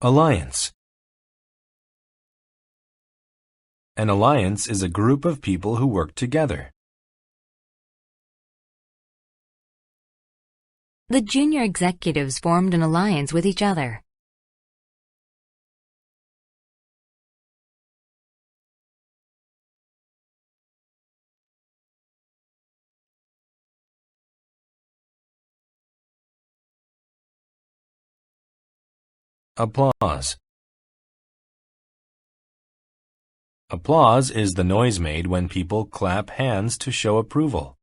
Alliance. An alliance is a group of people who work together. The junior executives formed an alliance with each other. Applause. Applause is the noise made when people clap hands to show approval.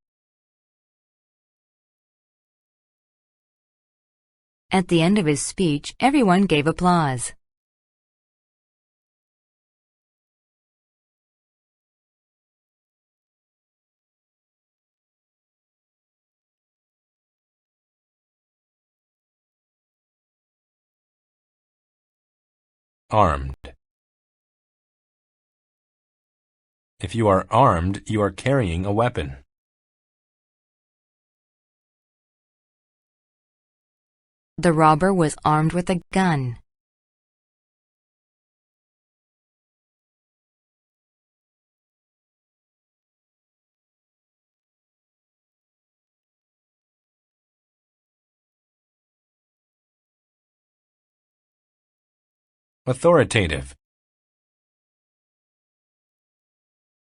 At the end of his speech, everyone gave applause. Armed. If you are armed, you are carrying a weapon. The robber was armed with a gun. Authoritative.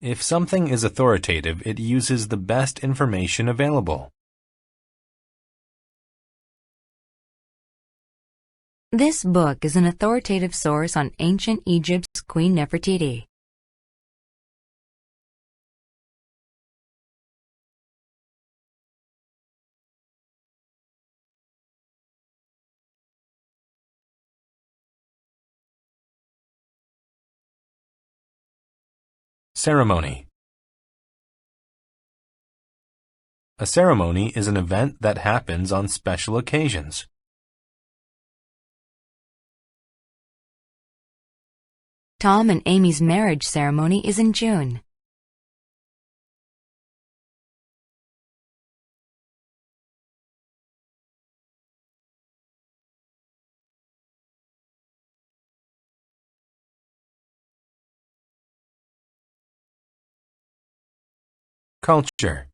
If something is authoritative, it uses the best information available. This book is an authoritative source on ancient Egypt's Queen Nefertiti. Ceremony. A ceremony is an event that happens on special occasions. Tom and Amy's marriage ceremony is in June. Culture.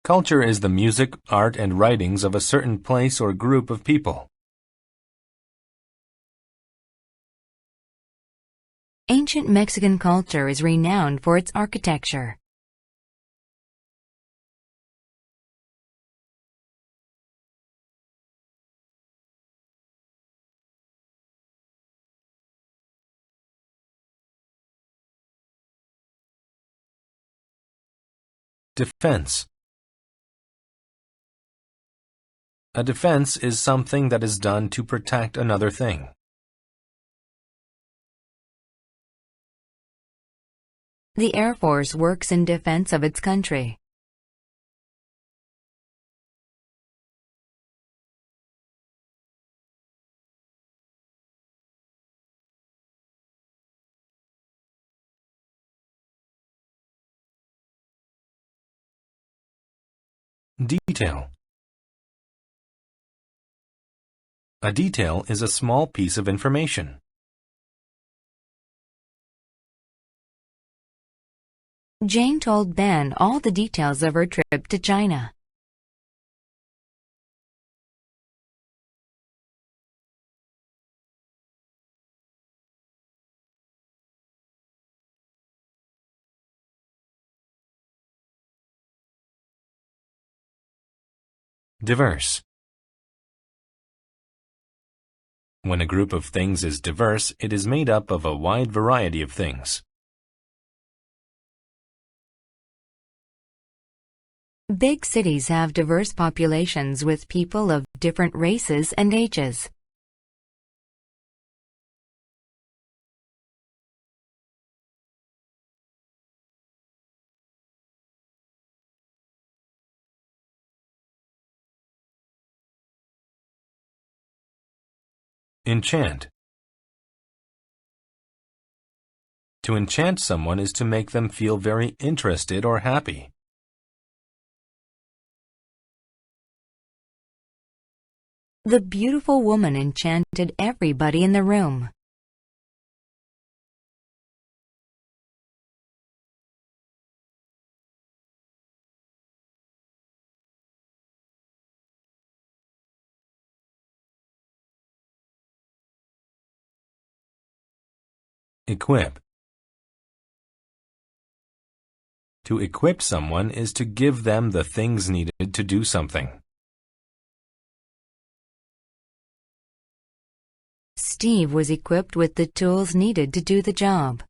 Culture is the music, art, and writings of a certain place or group of people. Ancient Mexican culture is renowned for its architecture. Defense. A defense is something that is done to protect another thing. The Air Force works in defense of its country. Detail. A detail is a small piece of information. Jane told Ben all the details of her trip to China. Diverse. When a group of things is diverse, it is made up of a wide variety of things. Big cities have diverse populations with people of different races and ages. Enchant. To enchant someone is to make them feel very interested or happy. The beautiful woman enchanted everybody in the room. Equip. To equip someone is to give them the things needed to do something. Steve was equipped with the tools needed to do the job.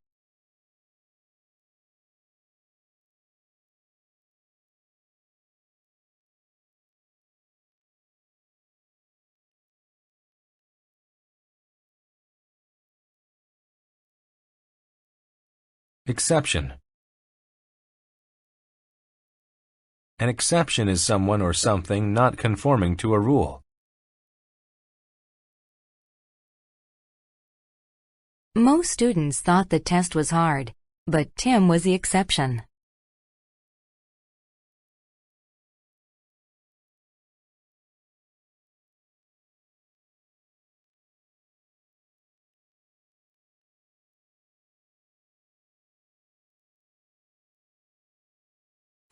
Exception. An exception is someone or something not conforming to a rule. Most students thought the test was hard, but Tim was the exception.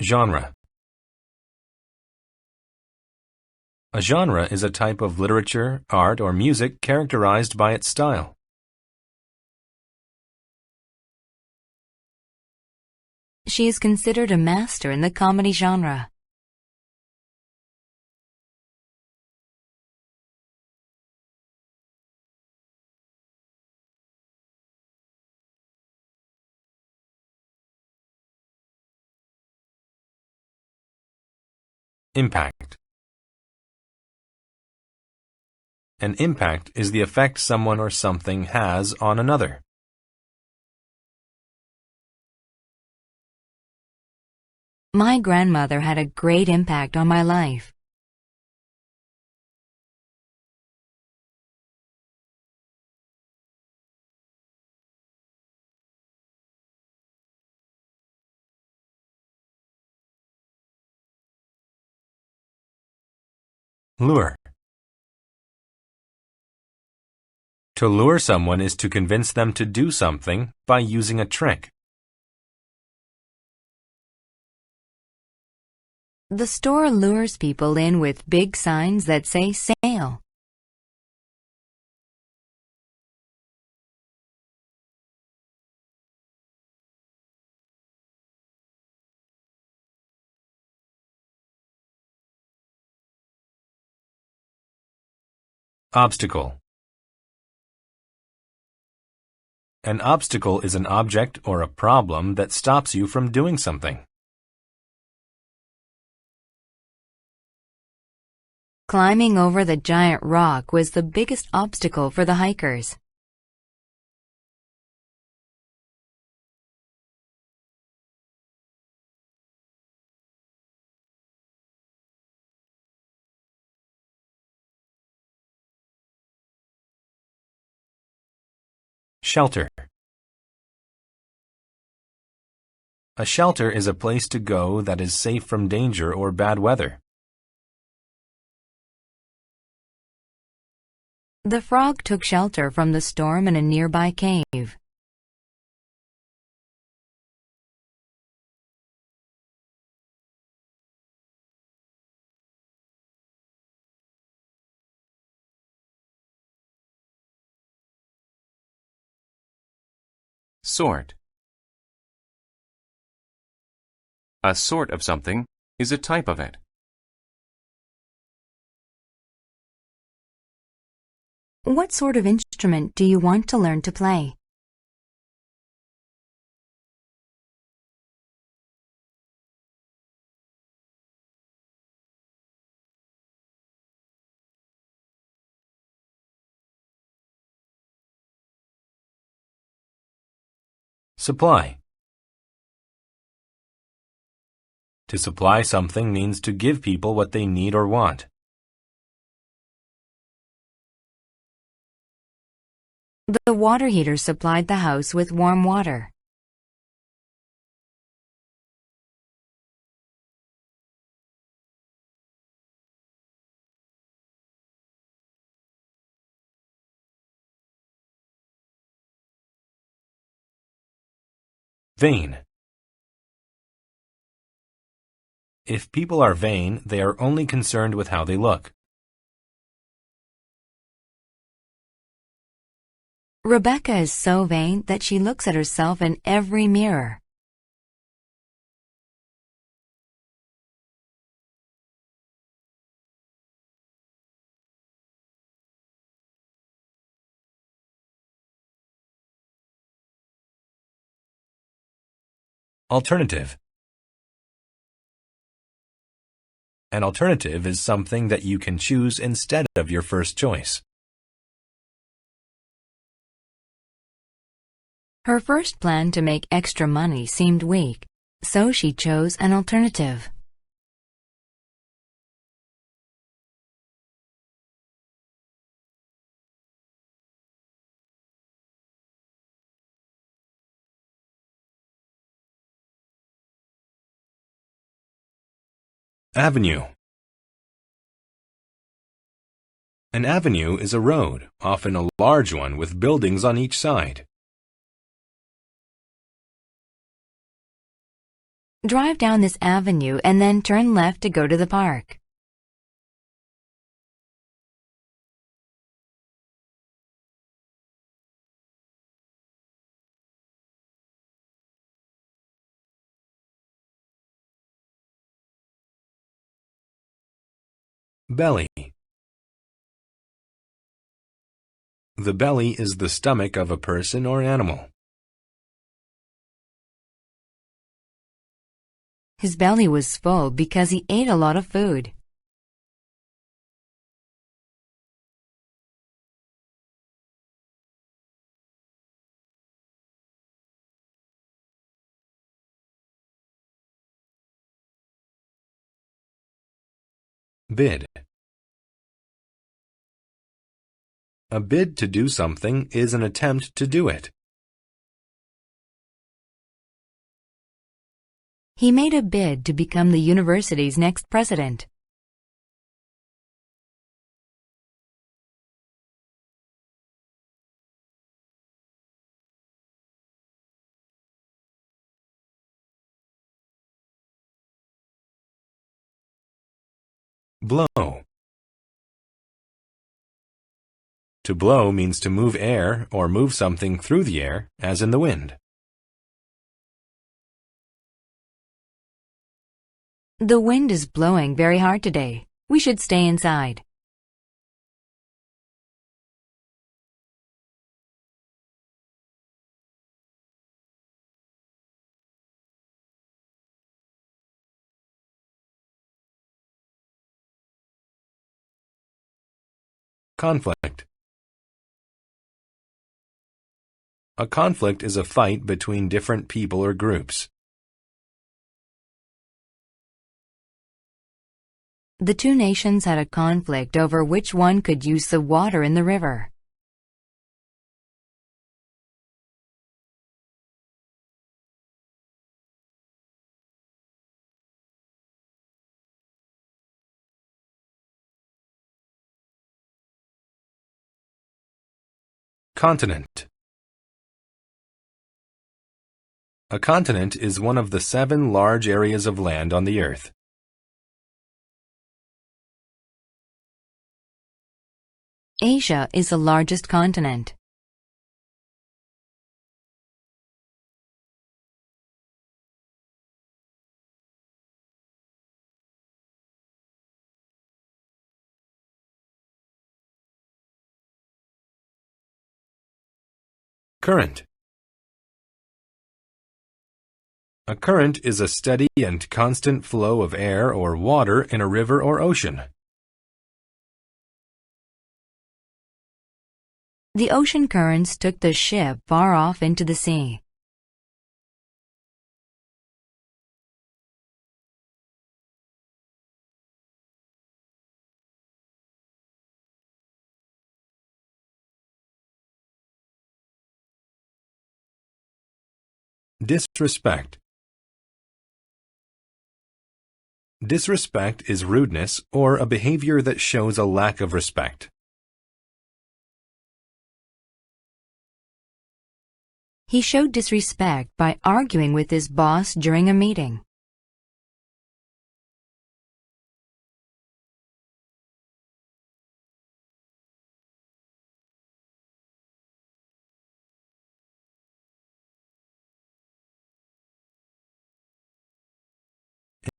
Genre. A genre is a type of literature, art, or music characterized by its style. She is considered a master in the comedy genre. Impact. An impact is the effect someone or something has on another. My grandmother had a great impact on my life. Lure. To lure someone is to convince them to do something by using a trick. The store lures people in with big signs that say sale. Obstacle. An obstacle is an object or a problem that stops you from doing something. Climbing over the giant rock was the biggest obstacle for the hikers. Shelter. A shelter is a place to go that is safe from danger or bad weather. The frog took shelter from the storm in a nearby cave. Sort. A sort of something is a type of it. What sort of instrument do you want to learn to play? Supply. To supply something means to give people what they need or want. The water heater supplied the house with warm water. Vain. If people are vain, they are only concerned with how they look. Rebecca is so vain that she looks at herself in every mirror. Alternative. An alternative is something that you can choose instead of your first choice. Her first plan to make extra money seemed weak, so she chose an alternative. Avenue. An avenue is a road, often a large one with buildings on each side. Drive down this avenue and then turn left to go to the park. Belly. The belly is the stomach of a person or animal. His belly was full because he ate a lot of food. Bid. A bid to do something is an attempt to do it. He made a bid to become the university's next president. Blow. To blow means to move air or move something through the air, as in the wind. The wind is blowing very hard today. We should stay inside. Conflict. A conflict is a fight between different people or groups. The two nations had a conflict over which one could use the water in the river. Continent. A continent is one of the 7 large areas of land on the earth. Asia is the largest continent. Current. A current is a steady and constant flow of air or water in a river or ocean. The ocean currents took the ship far off into the sea. Disrespect. Disrespect is rudeness or a behavior that shows a lack of respect. He showed disrespect by arguing with his boss during a meeting.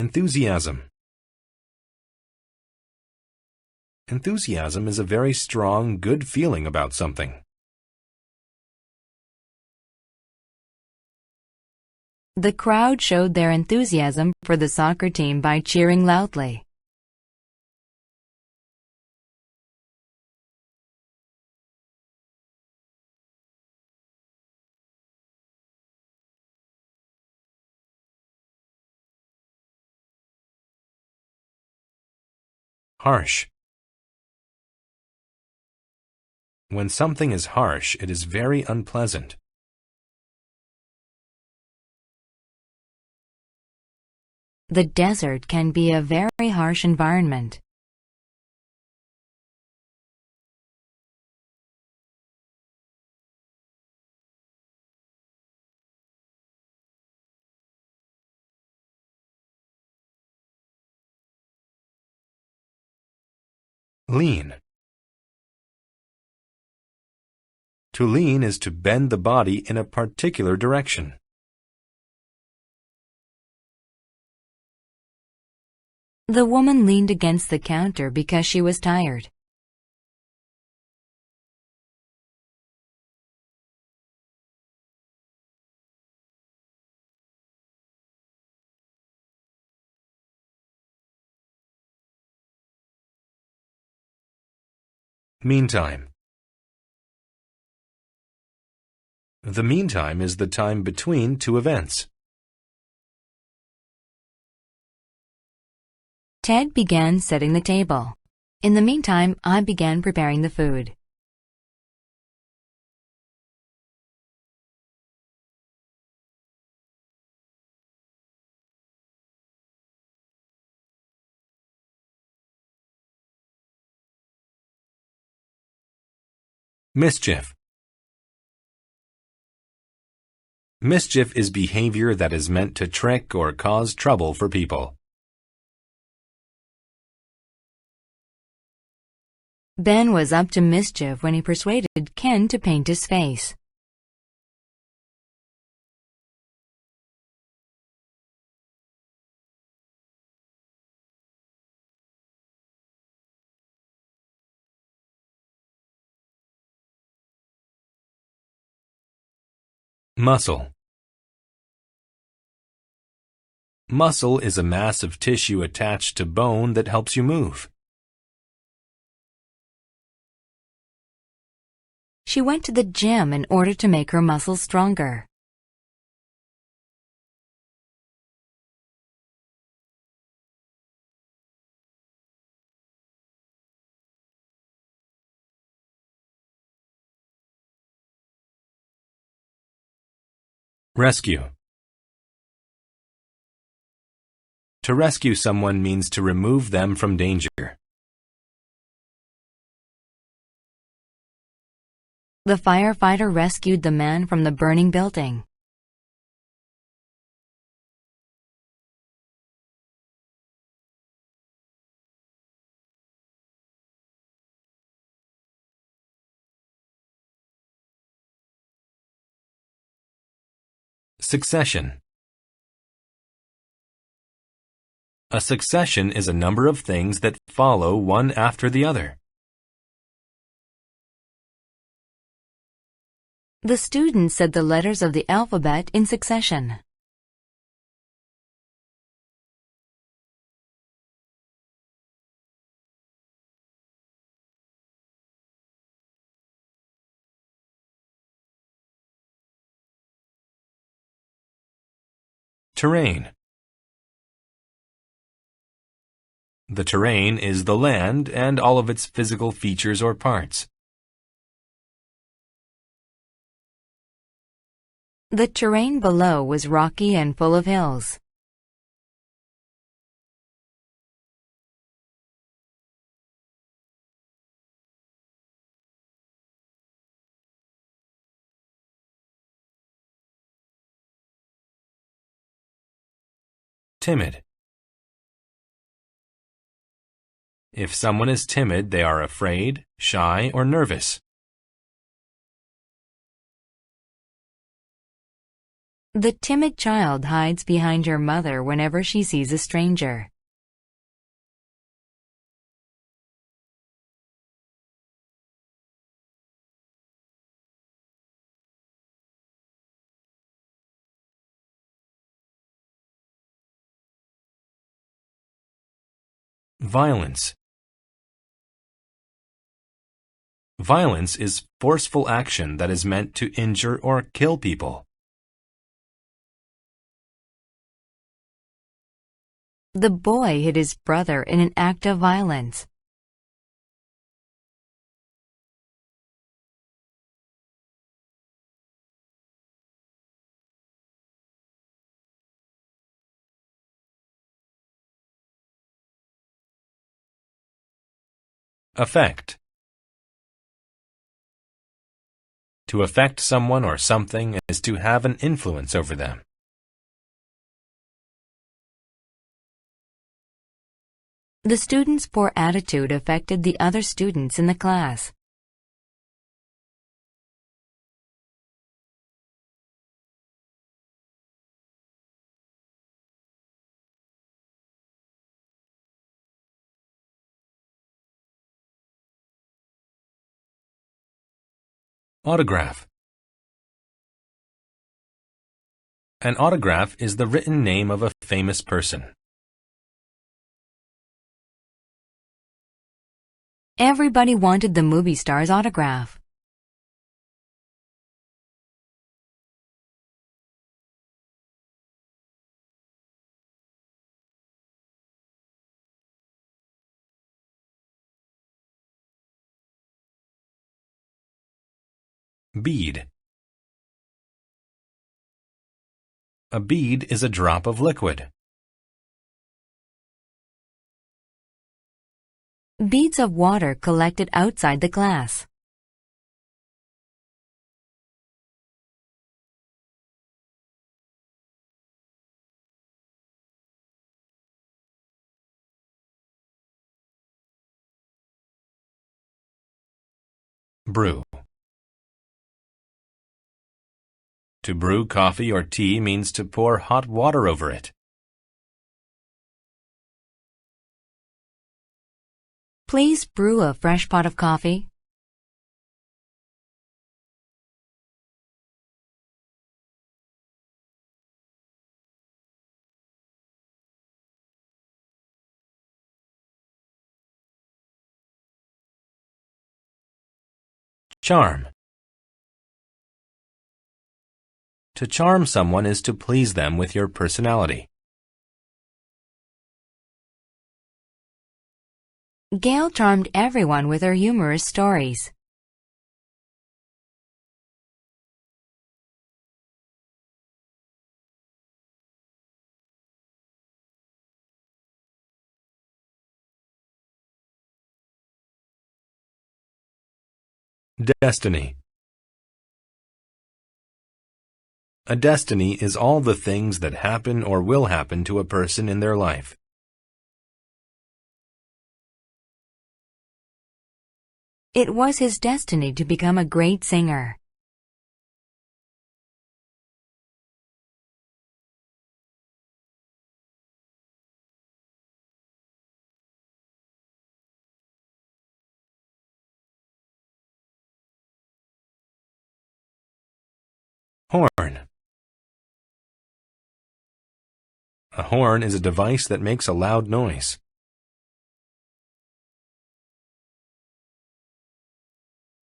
Enthusiasm. Enthusiasm is a very strong, good feeling about something. The crowd showed their enthusiasm for the soccer team by cheering loudly. Harsh. When something is harsh, it is very unpleasant. The desert can be a very harsh environment. Lean. To lean is to bend the body in a particular direction. The woman leaned against the counter because she was tired. Meantime. The meantime is the time between two events. Ted began setting the table. In the meantime, I began preparing the food. Mischief. Mischief is behavior that is meant to trick or cause trouble for people. Ben was up to mischief when he persuaded Ken to paint his face. Muscle. Muscle is a mass of tissue attached to bone that helps you move. She went to the gym in order to make her muscles stronger. Rescue. To rescue someone means to remove them from danger. The firefighter rescued the man from the burning building. Succession. A succession is a number of things that follow one after the other. The student said the letters of the alphabet in succession. Terrain. The terrain is the land and all of its physical features or parts. The terrain below was rocky and full of hills. Timid. If someone is timid, they are afraid, shy, or nervous. The timid child hides behind her mother whenever she sees a stranger. Violence. Violence is forceful action that is meant to injure or kill people. The boy hit his brother in an act of violence. Affect. To affect someone or something is to have an influence over them. The student's poor attitude affected the other students in the class. Autograph. An autograph is the written name of a famous person. Everybody wanted the movie star's autograph. Bead. A bead is a drop of liquid. Beads of water collected outside the glass. Brew. To brew coffee or tea means to pour hot water over it. Please brew a fresh pot of coffee. Charm. To charm someone is to please them with your personality. Gail charmed everyone with her humorous stories. Destiny. A destiny is all the things that happen or will happen to a person in their life. It was his destiny to become a great singer. Horn. A horn is a device that makes a loud noise.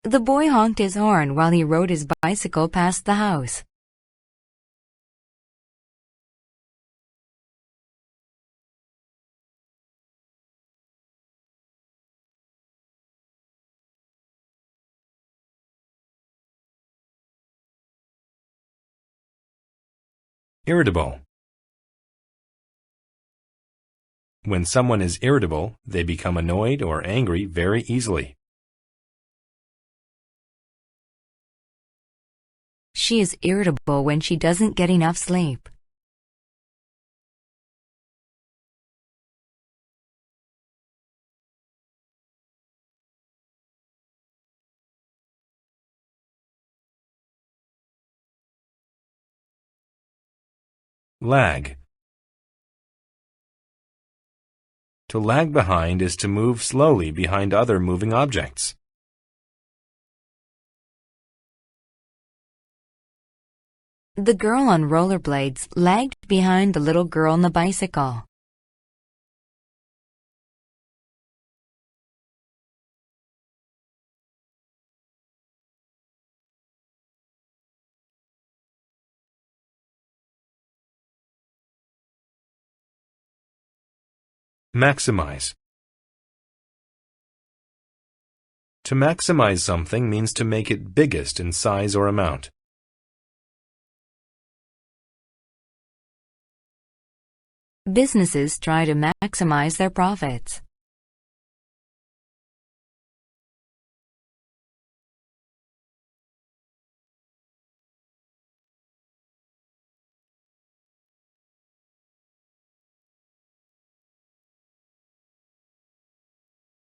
The boy honked his horn while he rode his bicycle past the house. Irritable. When someone is irritable, they become annoyed or angry very easily. She is irritable when she doesn't get enough sleep. Lag. To lag behind is to move slowly behind other moving objects. The girl on rollerblades lagged behind the little girl on the bicycle. Maximize. To maximize something means to make it biggest in size or amount. Businesses try to maximize their profits.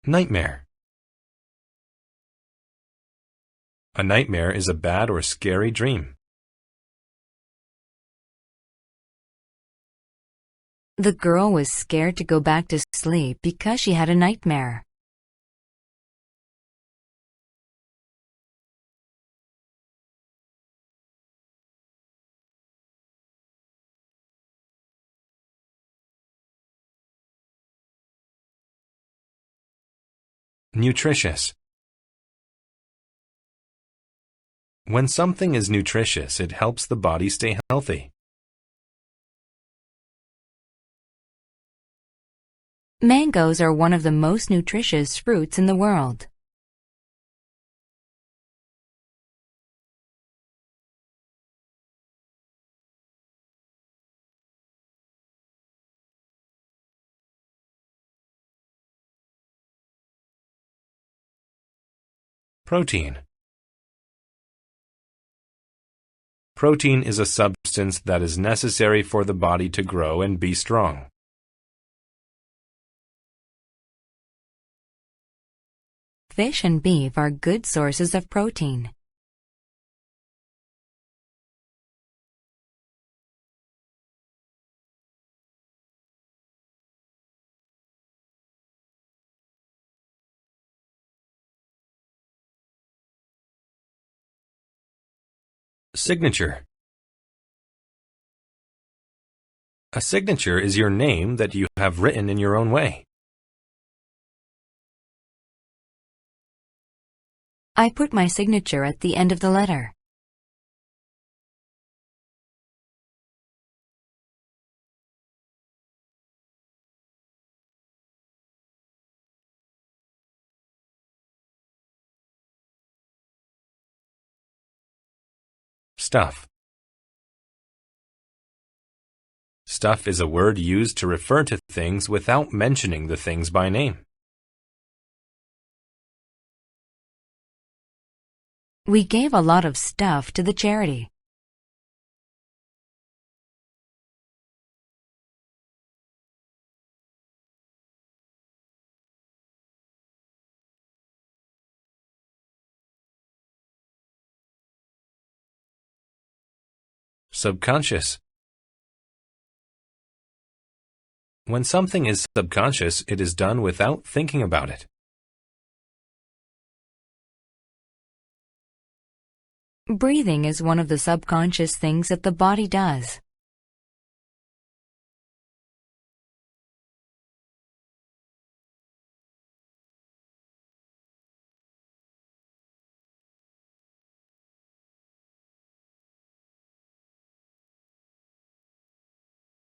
Nightmare. A nightmare is a bad or scary dream. The girl was scared to go back to sleep because she had a nightmare. Nutritious. When something is nutritious, it helps the body stay healthy. Mangoes are one of the most nutritious fruits in the world. Protein. Protein is a substance that is necessary for the body to grow and be strong. Fish and beef are good sources of protein. Signature. A signature is your name that you have written in your own way. I put my signature at the end of the letter. Stuff. Stuff is a word used to refer to things without mentioning the things by name. We gave a lot of stuff to the charity. Subconscious. When something is subconscious, it is done without thinking about it. Breathing is one of the subconscious things that the body does.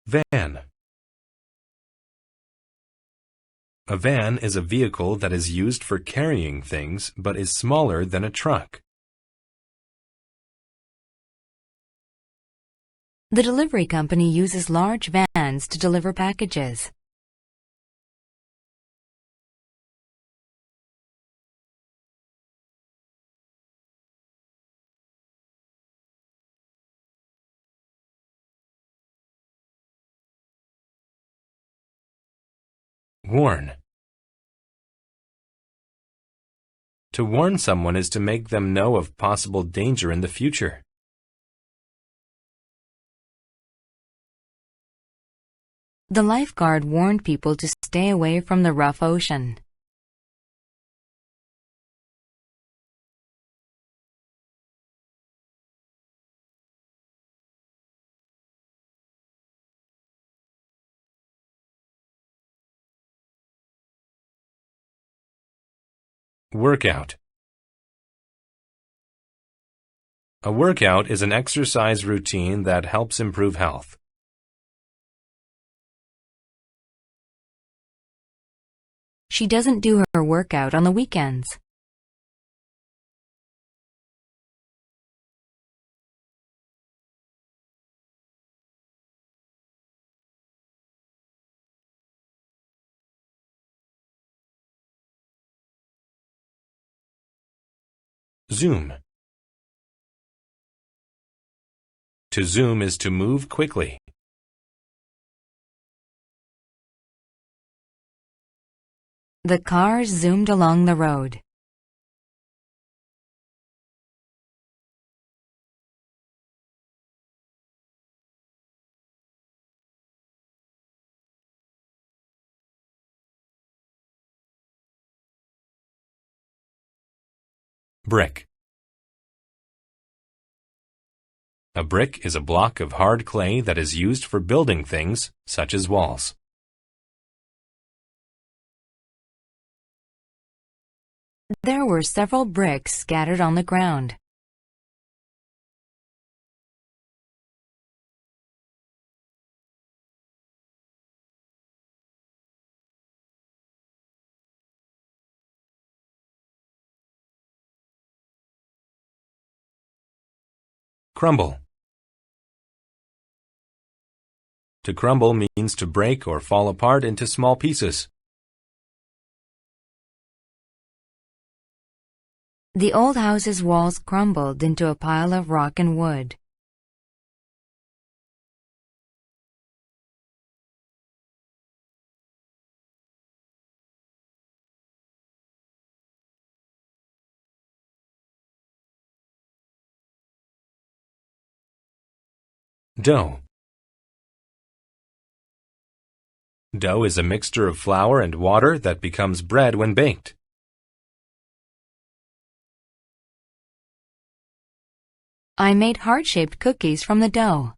Van. A van is a vehicle that is used for carrying things but is smaller than a truck. The delivery company uses large vans to deliver packages. Warn. To warn someone is to make them know of possible danger in the future. The lifeguard warned people to stay away from the rough ocean. Workout. A workout is an exercise routine that helps improve health. She doesn't do her workout on the weekends. Zoom. To zoom is to move quickly. The car zoomed along the road. Brick. A brick is a block of hard clay that is used for building things, such as walls. There were several bricks scattered on the ground. Crumble. To crumble means to break or fall apart into small pieces. The old house's walls crumbled into a pile of rock and wood. Dough. Dough is a mixture of flour and water that becomes bread when baked. I made heart-shaped cookies from the dough.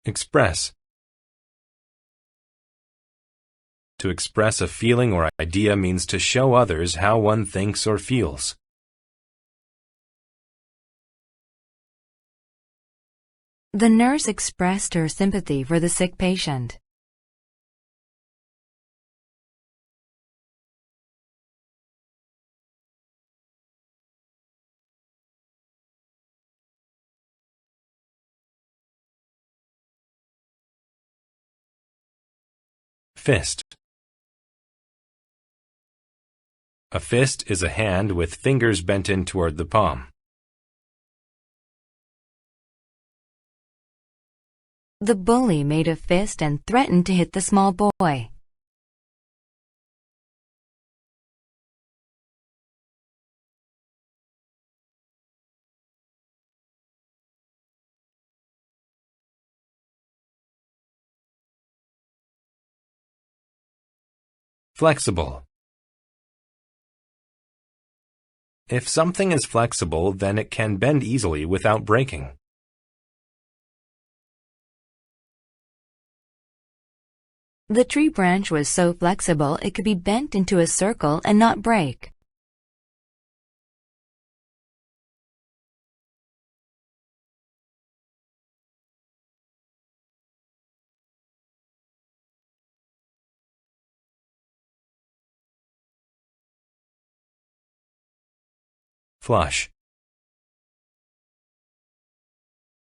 Express. To express a feeling or idea means to show others how one thinks or feels. The nurse expressed her sympathy for the sick patient. Fist. A fist is a hand with fingers bent in toward the palm. The bully made a fist and threatened to hit the small boy. Flexible. If something is flexible, then it can bend easily without breaking. The tree branch was so flexible it could be bent into a circle and not break. Flush.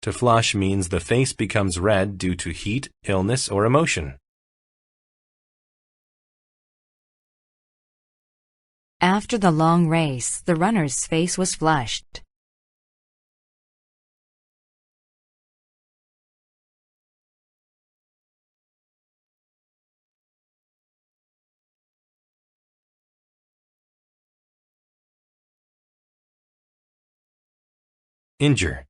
To flush means the face becomes red due to heat, illness, or emotion. After the long race, the runner's face was flushed. Injure.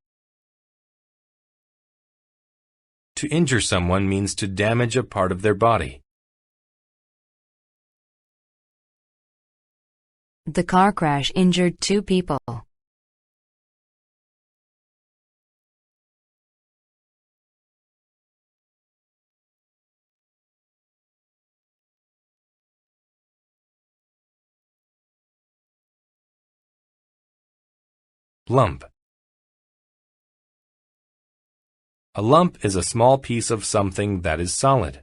To injure someone means to damage a part of their body. The car crash injured 2 people. Lump. A lump is a small piece of something that is solid.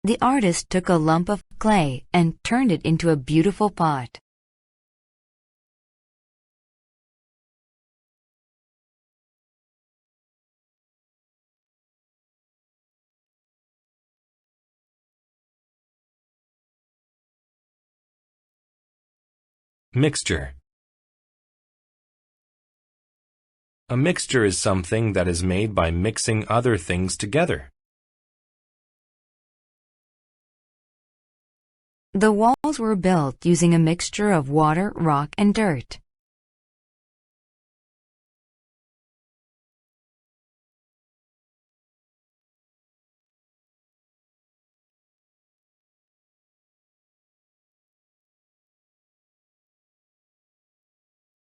The artist took a lump of clay and turned it into a beautiful pot. Mixture. A mixture is something that is made by mixing other things together. The walls were built using a mixture of water, rock, and dirt.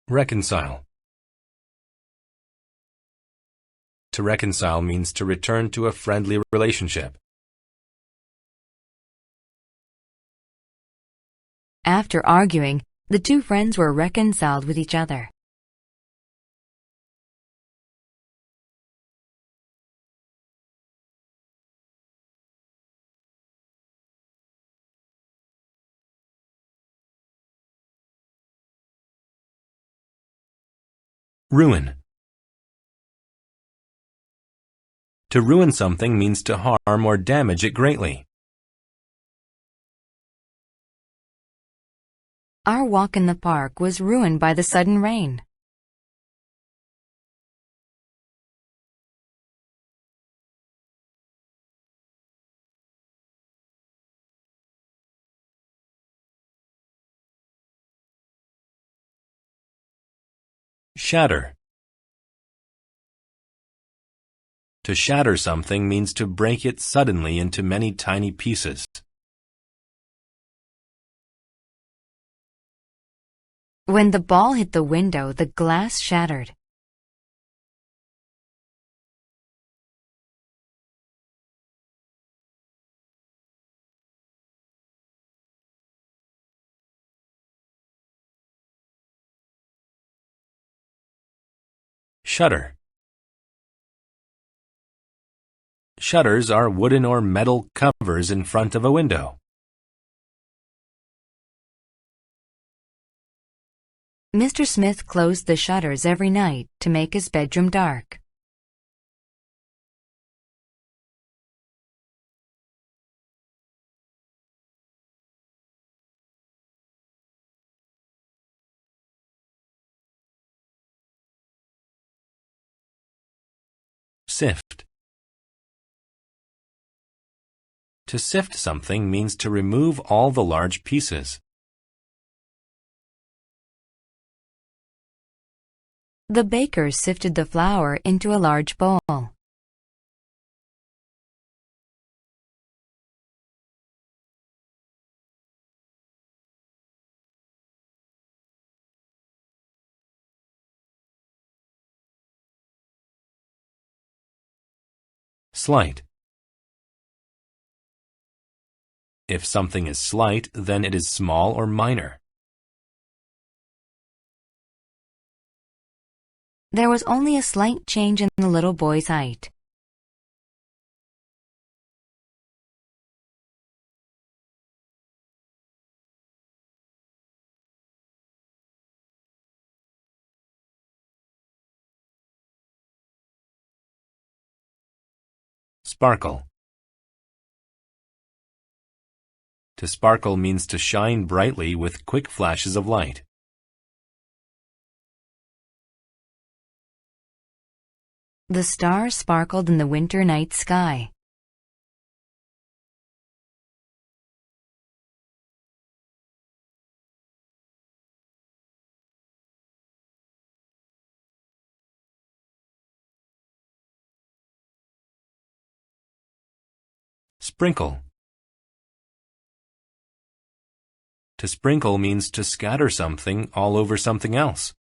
Reconcile. To reconcile means to return to a friendly relationship. After arguing, the 2 friends were reconciled with each other. Ruin. To ruin something means to harm or damage it greatly. Our walk in the park was ruined by the sudden rain. Shatter. To shatter something means to break it suddenly into many tiny pieces. When the ball hit the window, the glass shattered. Shutter. Shutters are wooden or metal covers in front of a window. Mr. Smith closed the shutters every night to make his bedroom dark. Sift. To sift something means to remove all the large pieces. The baker sifted the flour into a large bowl. Slight. If something is slight, then it is small or minor. There was only a slight change in the little boy's height. Sparkle. To sparkle means to shine brightly with quick flashes of light. The stars sparkled in the winter night sky. Sprinkle. To sprinkle means to scatter something all over something else.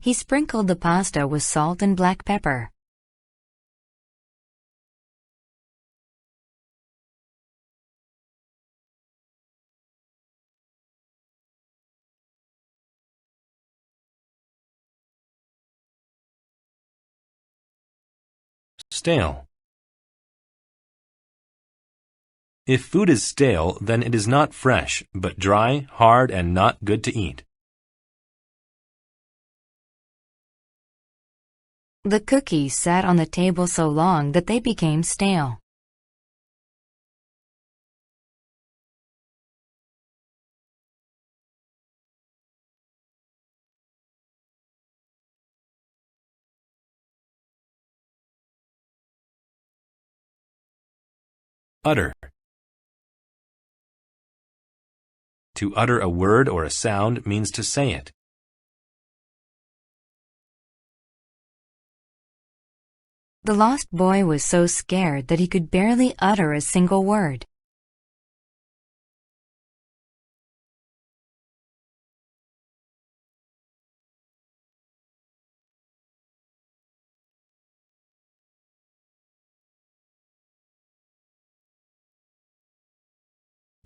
He sprinkled the pasta with salt and black pepper. Stale. If food is stale, then it is not fresh, but dry, hard, and not good to eat. The cookies sat on the table so long that they became stale. Utter. To utter a word or a sound means to say it. The lost boy was so scared that he could barely utter a single word.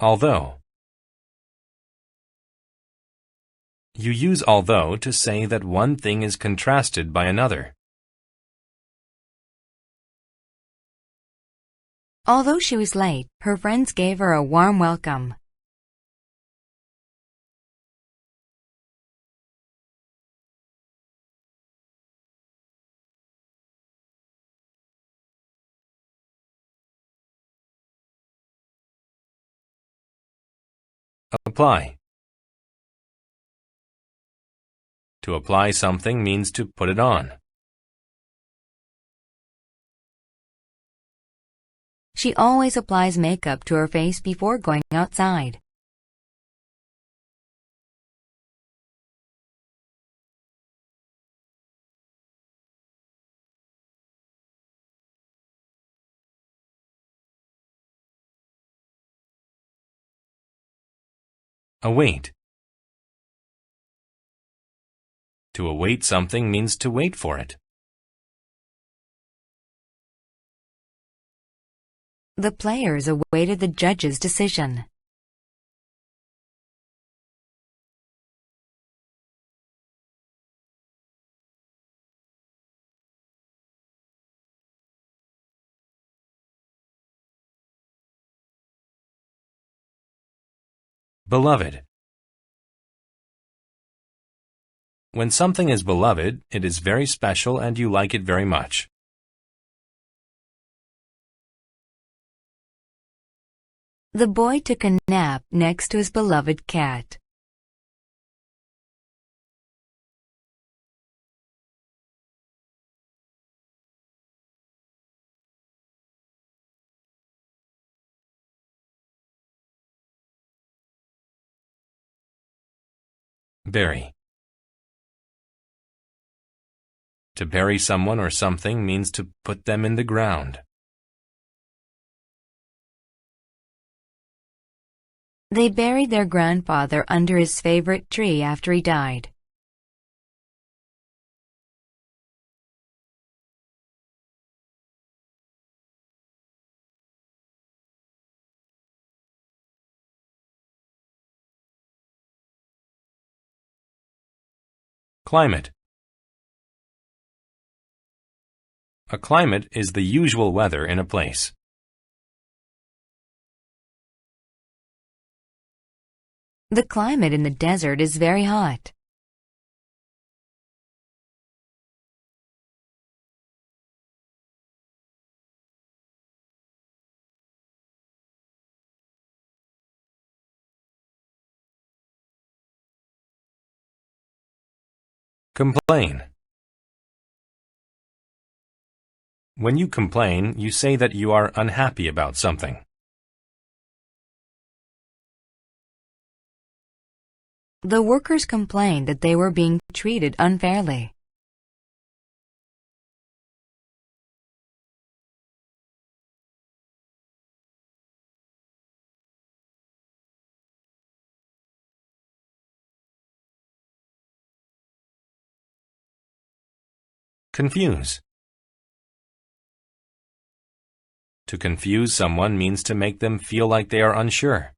Although. You use although to say that one thing is contrasted by another. Although she was late, her friends gave her a warm welcome. Apply. To apply something means to put it on. She always applies makeup to her face before going outside. Await. To await something means to wait for it. The players awaited the judge's decision. Beloved. When something is beloved, it is very special and you like it very much. The boy took a nap next to his beloved cat. Bury. To bury someone or something means to put them in the ground. They buried their grandfather under his favorite tree after he died. Climate. A climate is the usual weather in a place. The climate in the desert is very hot. Complain. When you complain, you say that you are unhappy about something. The workers complained that they were being treated unfairly. Confuse. To confuse someone means to make them feel like they are unsure.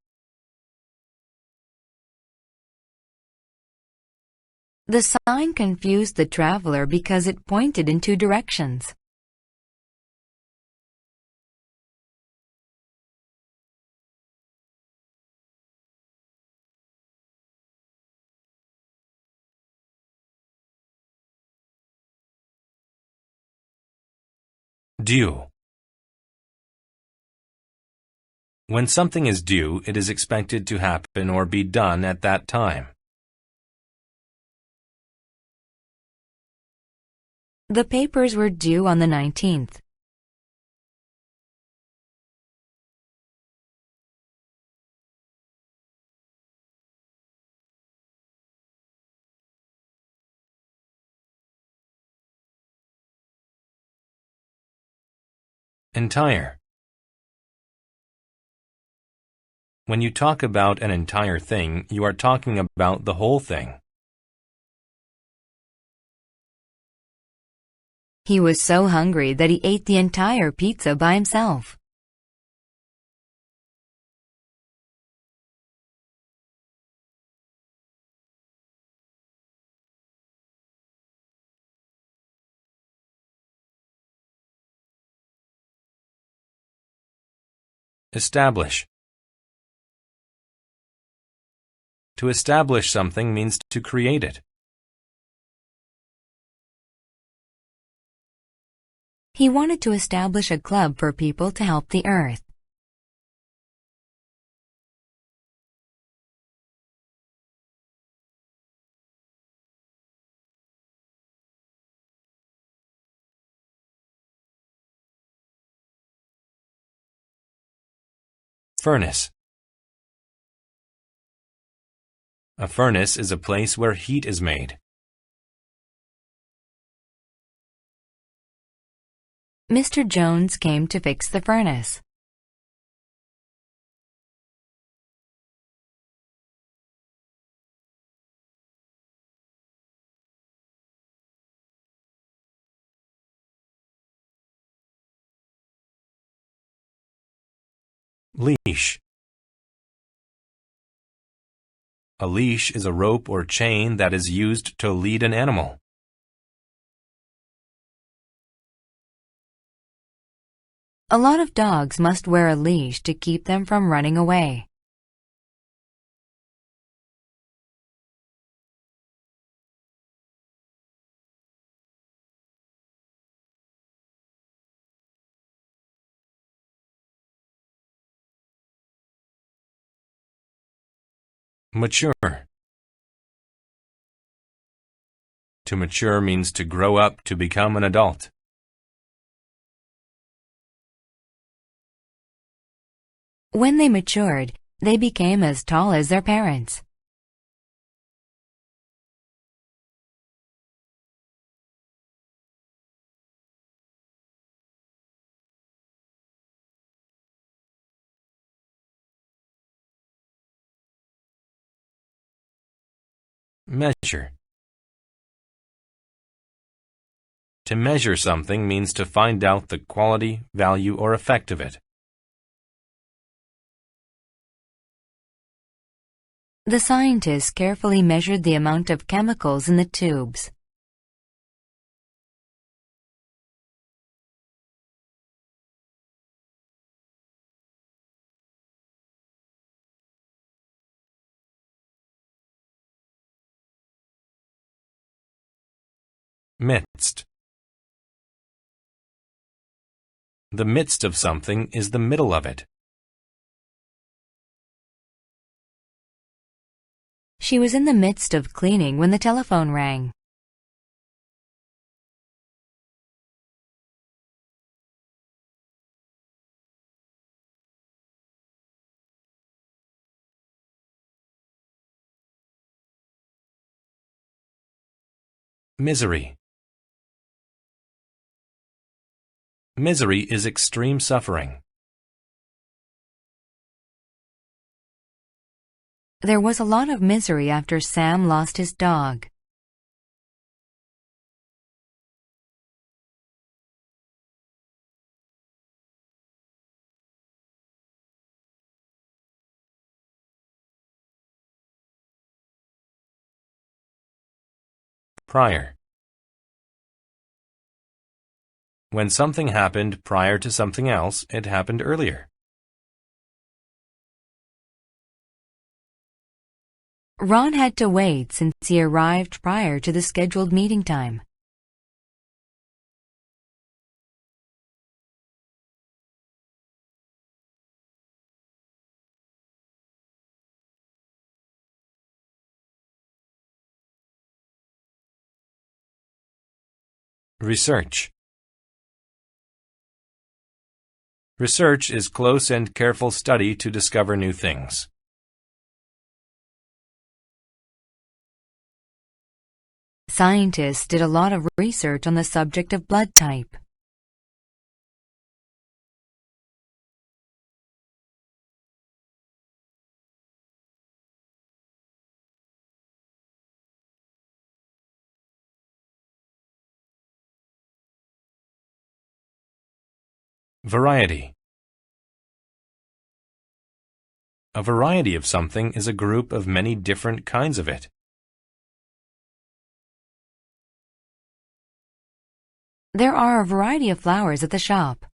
The sign confused the traveler because it pointed in two directions. Due. When something is due, it is expected to happen or be done at that time. The papers were due on the 19th. Entire. When you talk about an entire thing, you are talking about the whole thing. He was so hungry that he ate the entire pizza by himself. Establish. To establish something means to create it. He wanted to establish a club for people to help the earth. Furnace. A furnace is a place where heat is made. Mr. Jones came to fix the furnace. Leash. A leash is a rope or chain that is used to lead an animal. A lot of dogs must wear a leash to keep them from running away. Mature. To mature means to grow up to become an adult. When they matured, they became as tall as their parents. Measure. To measure something means to find out the quality, value, or effect of it. The scientists carefully measured the amount of chemicals in the tubes. Midst. The midst of something is the middle of it. She was in the midst of cleaning when the telephone rang. Misery. Misery is extreme suffering. There was a lot of misery after Sam lost his dog. Prior. When something happened prior to something else, it happened earlier. Ron had to wait since he arrived prior to the scheduled meeting time. Research. Research is close and careful study to discover new things. Scientists did a lot of research on the subject of blood type. Variety. A variety of something is a group of many different kinds of it. There are a variety of flowers at the shop.